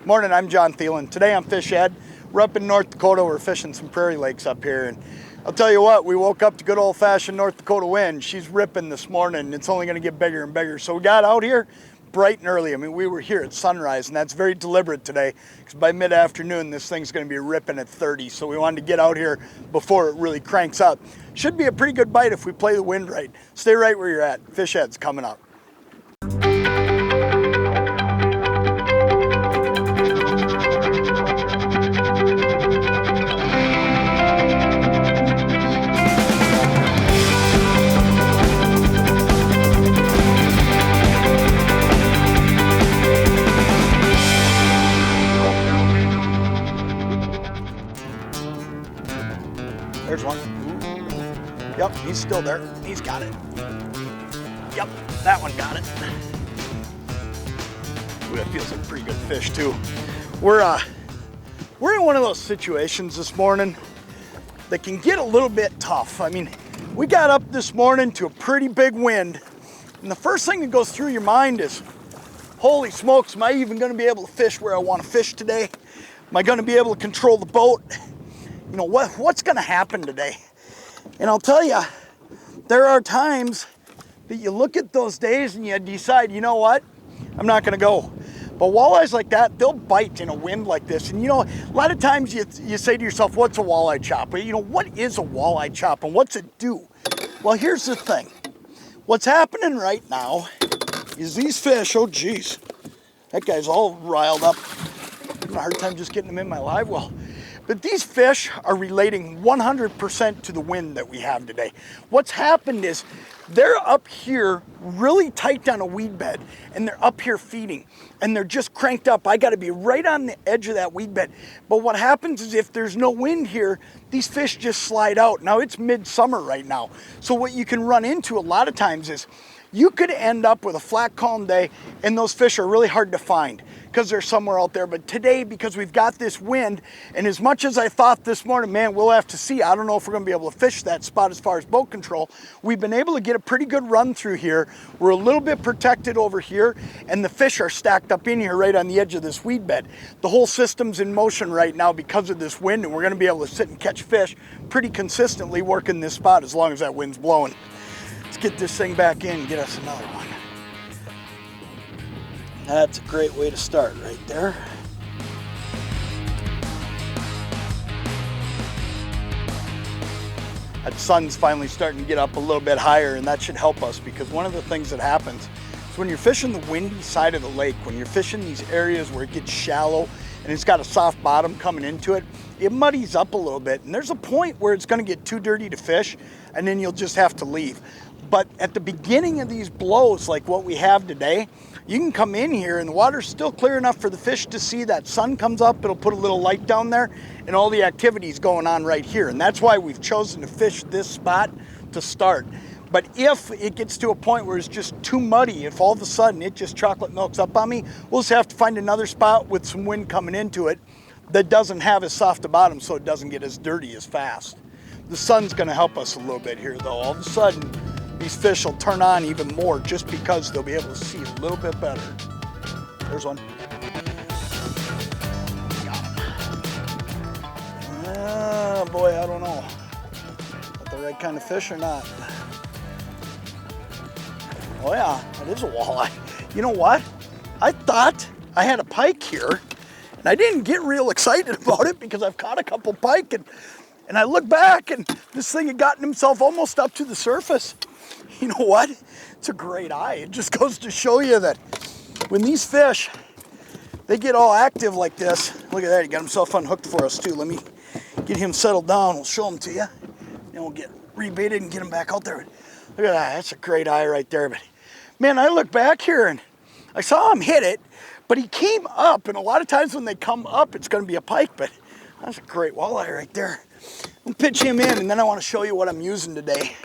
Morning, I'm Jon Thelen. Today on Fish Ed. We're up in North Dakota. We're fishing some prairie lakes up here. And I'll tell you what, we woke up to good old-fashioned North Dakota wind. She's ripping this morning, and it's only going to get bigger and bigger. So we got out here bright and early. I mean, we were here at sunrise, and that's very deliberate today, because by mid-afternoon, this thing's going to be ripping at 30. So we wanted to get out here before it really cranks up. Should be a pretty good bite if we play the wind right. Stay right where you're at. Fish Ed's coming up. There's one. Yep, he's still there. He's got it. Yep, that one got it. Ooh, that feels like a pretty good fish too. We're in one of those situations this morning that can get a little bit tough. I mean, we got up this morning to a pretty big wind, and the first thing that goes through your mind is, holy smokes, am I even gonna be able to fish where I wanna fish today? Am I gonna be able to control the boat? You know, what's gonna happen today? And I'll tell you, there are times that you look at those days and you decide, you know what, I'm not gonna go. But walleyes like that, they'll bite in a wind like this. And you know, a lot of times you say to yourself, what's a walleye chop? But you know, what is a walleye chop and what's it do? Well, here's the thing. What's happening right now is these fish, oh geez, that guy's all riled up. I'm having a hard time just getting him in my live well. But these fish are relating 100% to the wind that we have today. What's happened is they're up here really tight on a weed bed, and they're up here feeding, and they're just cranked up. I gotta be right on the edge of that weed bed. But what happens is if there's no wind here, these fish just slide out. Now it's midsummer right now. So what you can run into a lot of times is you could end up with a flat, calm day, and those fish are really hard to find because they're somewhere out there. But today, because we've got this wind, and as much as I thought this morning, man, we'll have to see. I don't know if we're gonna be able to fish that spot as far as boat control. We've been able to get a pretty good run through here. We're a little bit protected over here, and the fish are stacked up in here right on the edge of this weed bed. The whole system's in motion right now because of this wind, and we're gonna be able to sit and catch fish pretty consistently working this spot as long as that wind's blowing. Let's get this thing back in and get us another one. That's a great way to start right there. That sun's finally starting to get up a little bit higher, and that should help us, because one of the things that happens is when you're fishing the windy side of the lake, when you're fishing these areas where it gets shallow and it's got a soft bottom coming into it, it muddies up a little bit, and there's a point where it's gonna get too dirty to fish, and then you'll just have to leave. But at the beginning of these blows, like what we have today, you can come in here and the water's still clear enough for the fish to see. That sun comes up, it'll put a little light down there, and all the activity's going on right here. And that's why we've chosen to fish this spot to start. But if it gets to a point where it's just too muddy, if all of a sudden it just chocolate milks up on me, we'll just have to find another spot with some wind coming into it that doesn't have as soft a bottom, so it doesn't get as dirty as fast. The sun's gonna help us a little bit here though. All of a sudden, these fish will turn on even more just because they'll be able to see a little bit better. There's one. Got him. Oh boy, I don't know. Got the right kind of fish or not. Oh yeah, that is a walleye. You know what? I thought I had a pike here, and I didn't get real excited about it because I've caught a couple pike, and I look back and this thing had gotten himself almost up to the surface. You know what? It's a great eye. It just goes to show you that when these fish, they get all active like this. Look at that, he got himself unhooked for us too. Let me get him settled down. We'll show him to you. Then we'll get rebaited and get him back out there. Look at that, that's a great eye right there. But man, I look back here and I saw him hit it, but he came up, and a lot of times when they come up, it's gonna be a pike, but that's a great walleye right there. I'll pitch him in, and then I wanna show you what I'm using today,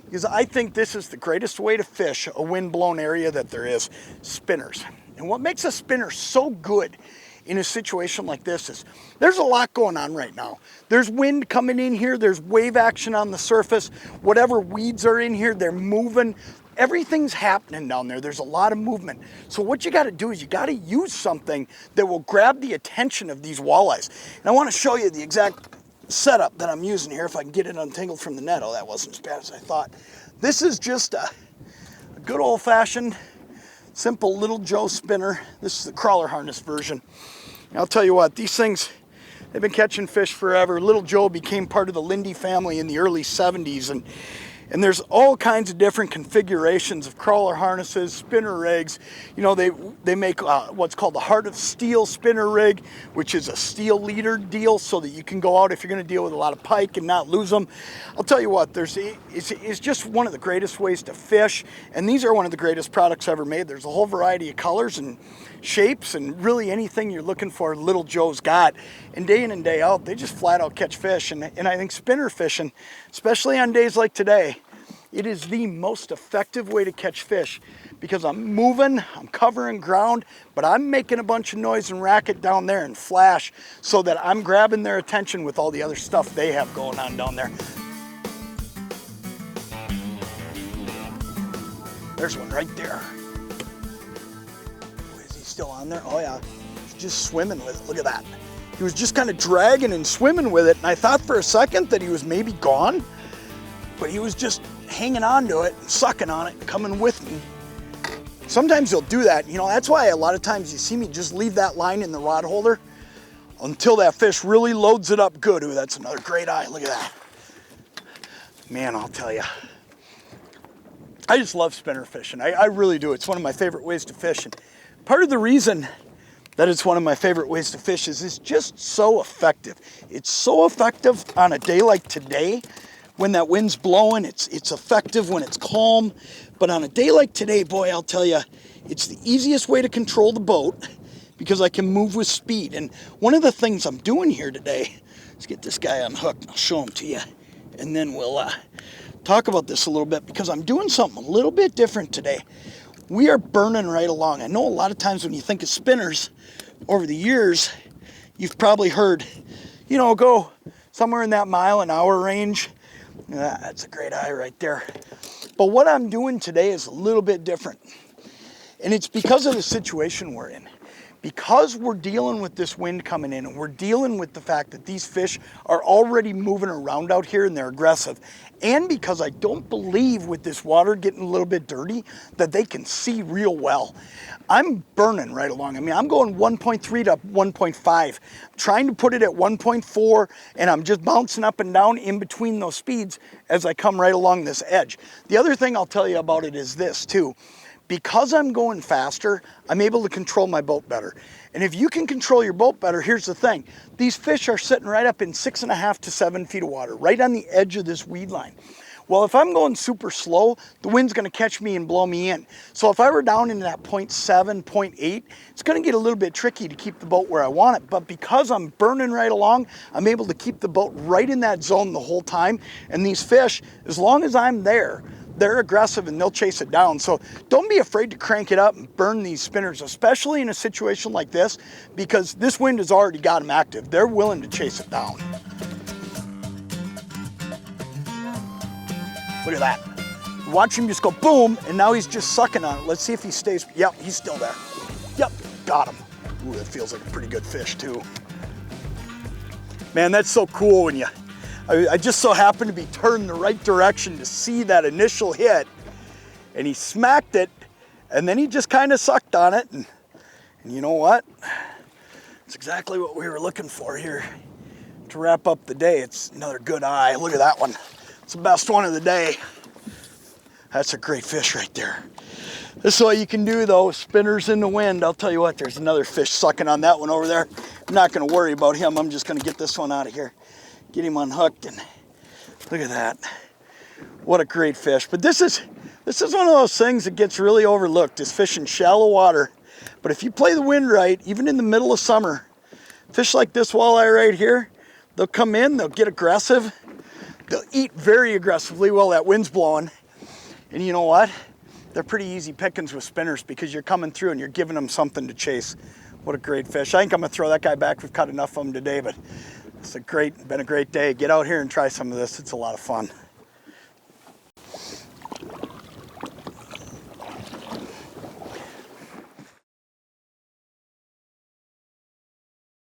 because I think this is the greatest way to fish a wind-blown area that there is, spinners. And what makes a spinner so good in a situation like this is there's a lot going on right now. There's wind coming in here, there's wave action on the surface, whatever weeds are in here, they're moving. everything's happening down there. There's a lot of movement. So what you got to do is you got to use something that will grab the attention of these walleyes. And I want to show you the exact setup that I'm using here, if I can get it untangled from the net. Oh, that wasn't as bad as I thought. This is just a good old-fashioned, simple Little Joe spinner. This is the crawler harness version. And I'll tell you what, these things, they've been catching fish forever. Little Joe became part of the Lindy family in the early 70s, and there's all kinds of different configurations of crawler harnesses, spinner rigs. You know, they make what's called the Heart of Steel spinner rig, which is a steel leader deal so that you can go out if you're going to deal with a lot of pike and not lose them. I'll tell you what, it's just one of the greatest ways to fish, and these are one of the greatest products ever made. There's a whole variety of colors and shapes, and really anything you're looking for, Little Joe's got. And day in and day out, they just flat out catch fish. And I think spinner fishing, especially on days like today, it is the most effective way to catch fish, because I'm moving, I'm covering ground, but I'm making a bunch of noise and racket down there and flash so that I'm grabbing their attention with all the other stuff they have going on down there. There's one right there. Is he still on there? Oh yeah, he's just swimming with it. Look at that. He was just kind of dragging and swimming with it, and I thought for a second that he was maybe gone, but he was just hanging on to it and sucking on it and coming with me. Sometimes he'll do that. You know, that's why a lot of times you see me just leave that line in the rod holder until that fish really loads it up good. Ooh, that's another great eye. Look at that. Man, I'll tell you, I just love spinner fishing. I really do. It's one of my favorite ways to fish. And part of the reason that it's one of my favorite ways to fish is it's just so effective. It's so effective on a day like today when that wind's blowing. It's effective when it's calm. But on a day like today, boy, I'll tell you, it's the easiest way to control the boat because I can move with speed. And one of the things I'm doing here today, let's get this guy unhooked. I'll show him to you. And then we'll talk about this a little bit, because I'm doing something a little bit different today. We are burning right along. I know a lot of times when you think of spinners over the years, you've probably heard, you know, go somewhere in that mile an hour range. That's a great eye right there. But what I'm doing today is a little bit different. And it's because of the situation we're in. Because we're dealing with this wind coming in, and we're dealing with the fact that these fish are already moving around out here and they're aggressive, and because I don't believe with this water getting a little bit dirty that they can see real well, I'm burning right along. I mean, I'm going 1.3 to 1.5, trying to put it at 1.4, and I'm just bouncing up and down in between those speeds as I come right along this edge. The other thing I'll tell you about it is this too. Because I'm going faster, I'm able to control my boat better. And if you can control your boat better, here's the thing. These fish are sitting right up in 6.5 to 7 feet of water, right on the edge of this weed line. Well, if I'm going super slow, the wind's gonna catch me and blow me in. So if I were down in that 0.7, 0.8, it's gonna get a little bit tricky to keep the boat where I want it. But because I'm burning right along, I'm able to keep the boat right in that zone the whole time. And these fish, as long as I'm there, they're aggressive and they'll chase it down. So don't be afraid to crank it up and burn these spinners, especially in a situation like this, because this wind has already got them active. They're willing to chase it down. Look at that. Watch him just go boom, and now he's just sucking on it. Let's see if he stays. Yep, he's still there. Yep, got him. Ooh, that feels like a pretty good fish too. Man, that's so cool when I just so happened to be turned the right direction to see that initial hit, and he smacked it, and then he just kind of sucked on it, and you know what? It's exactly what we were looking for here to wrap up the day. It's another good eye. Look at that one. It's the best one of the day. That's a great fish right there. This is what you can do though, spinners in the wind. I'll tell you what, there's another fish sucking on that one over there. I'm not gonna worry about him. I'm just gonna get this one out of here. Get him unhooked, and look at that. What a great fish. But this is one of those things that gets really overlooked, is fishing shallow water. But if you play the wind right, even in the middle of summer, fish like this walleye right here, they'll come in, they'll get aggressive, they'll eat very aggressively while that wind's blowing. And you know what? They're pretty easy pickings with spinners because you're coming through and you're giving them something to chase. What a great fish. I think I'm gonna throw that guy back. We've caught enough of them today, but it's been a great day. Get out here and try some of this. It's a lot of fun.